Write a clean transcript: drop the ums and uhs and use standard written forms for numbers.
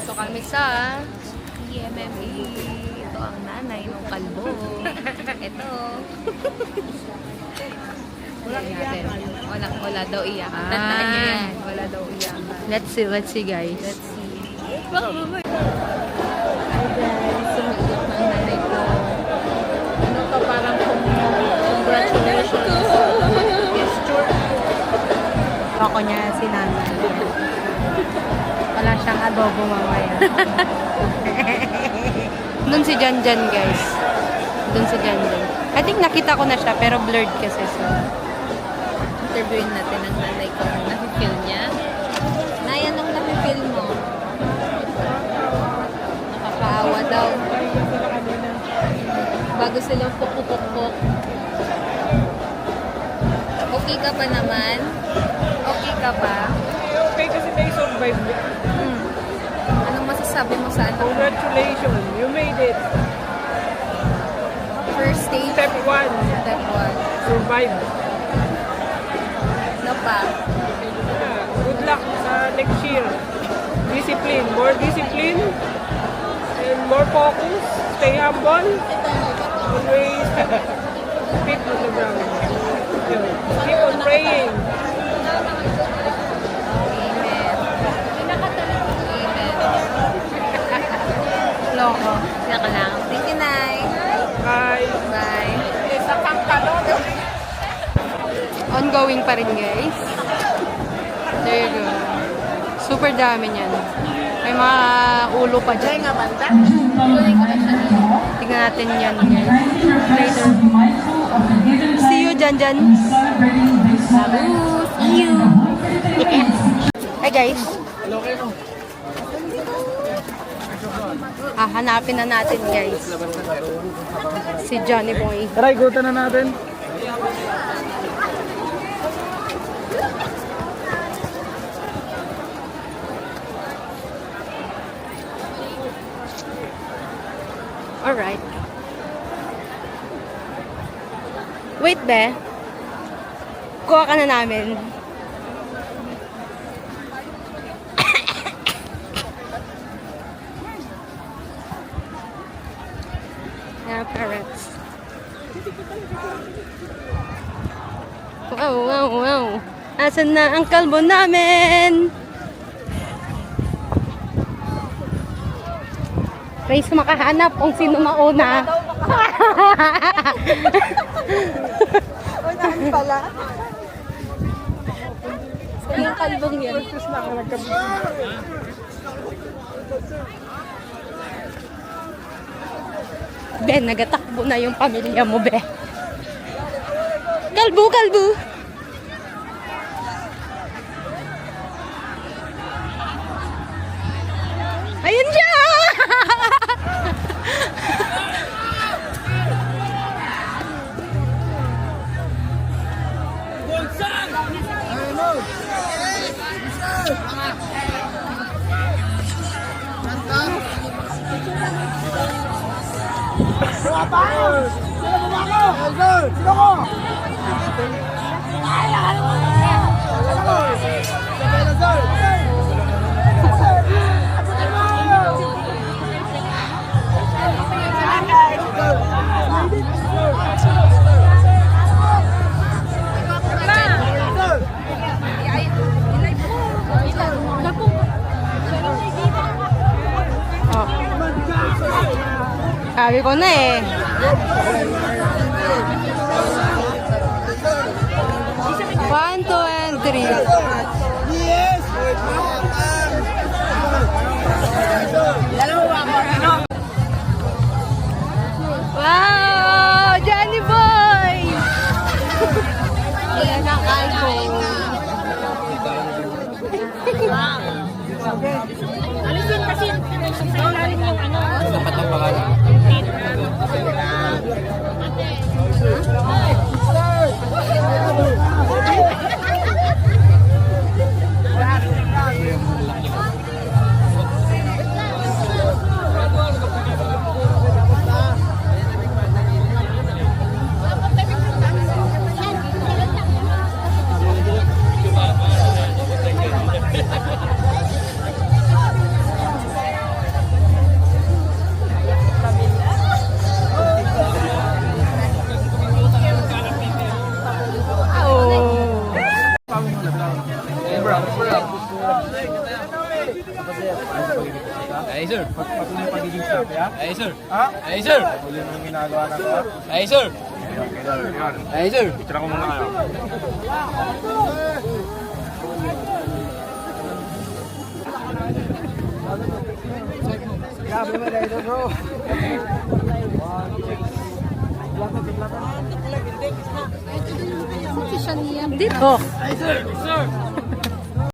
Dito kami sa EMMA. Ito ang nanay ng kalbo. Ito. Wala daw iyakan. Tandaan niyo yan. Wala daw iyakan. Let's see guys. Let's see. Hi guys. Sumagot ng nanay ko. Ano to, parang congratulations. Ako niya si nanay. Wala siyang adobo mamaya. Doon si Janjan guys. Doon si Janjan. I think nakita ko na siya pero blurred kasi so. Interviewin natin ang nanay ko kung nafe-feel niya. Nay, anong nafe-feel mo? Nakakaawa daw. Bago silang pukpuk-pukpuk. Okay ka pa naman? Okay ka pa? Okay kasi may survive. Anong masasabi mo sa anak mo? Congratulations, you made it. First stage? Step 1, Step 1. survive. Ano pa? Good luck sa next year. Discipline, more discipline and more focus. Stay humble. Always feet on the ground. Keep on praying. Loko. Saka lang. Thank you, Nay. Bye. Bye. Ongoing pa rin guys. There you go. Super dami niyan. May mga ulo pa dyan. Tingnan natin yan guys. Later. See you Janjan. See you. Hey guys. Hanapin na natin guys. Si Johnny Boy. Tara, igutan na natin. Alright. Wait be. Kuha ka na namin. Yan, parrots. Wow, wow, wow. Asan na ang kalbo namin? Race makahanap kung sino mauna. Unahan pala. Yung kalbong yan. Ben, nagatakbo na yung pamilya mo, be. Kalbo, kalbo. Ayun siya! Sabi ko na eh. One, two, and three. Wow! Johnny Boy! Yan ang kalbo. Alisin kasi ilalim yung ano. Dapat ang pangalan. sir. Patuloy yung pagiging sabi, ha? Ay, sir. Ha? Ay, sir. Patuloy mo yung ginagawa na ito, ha? Ay, sir. Ay, sir. Picture ko muna kayo. Grabe naman dito, bro. Dito. Ay, sir. Sir.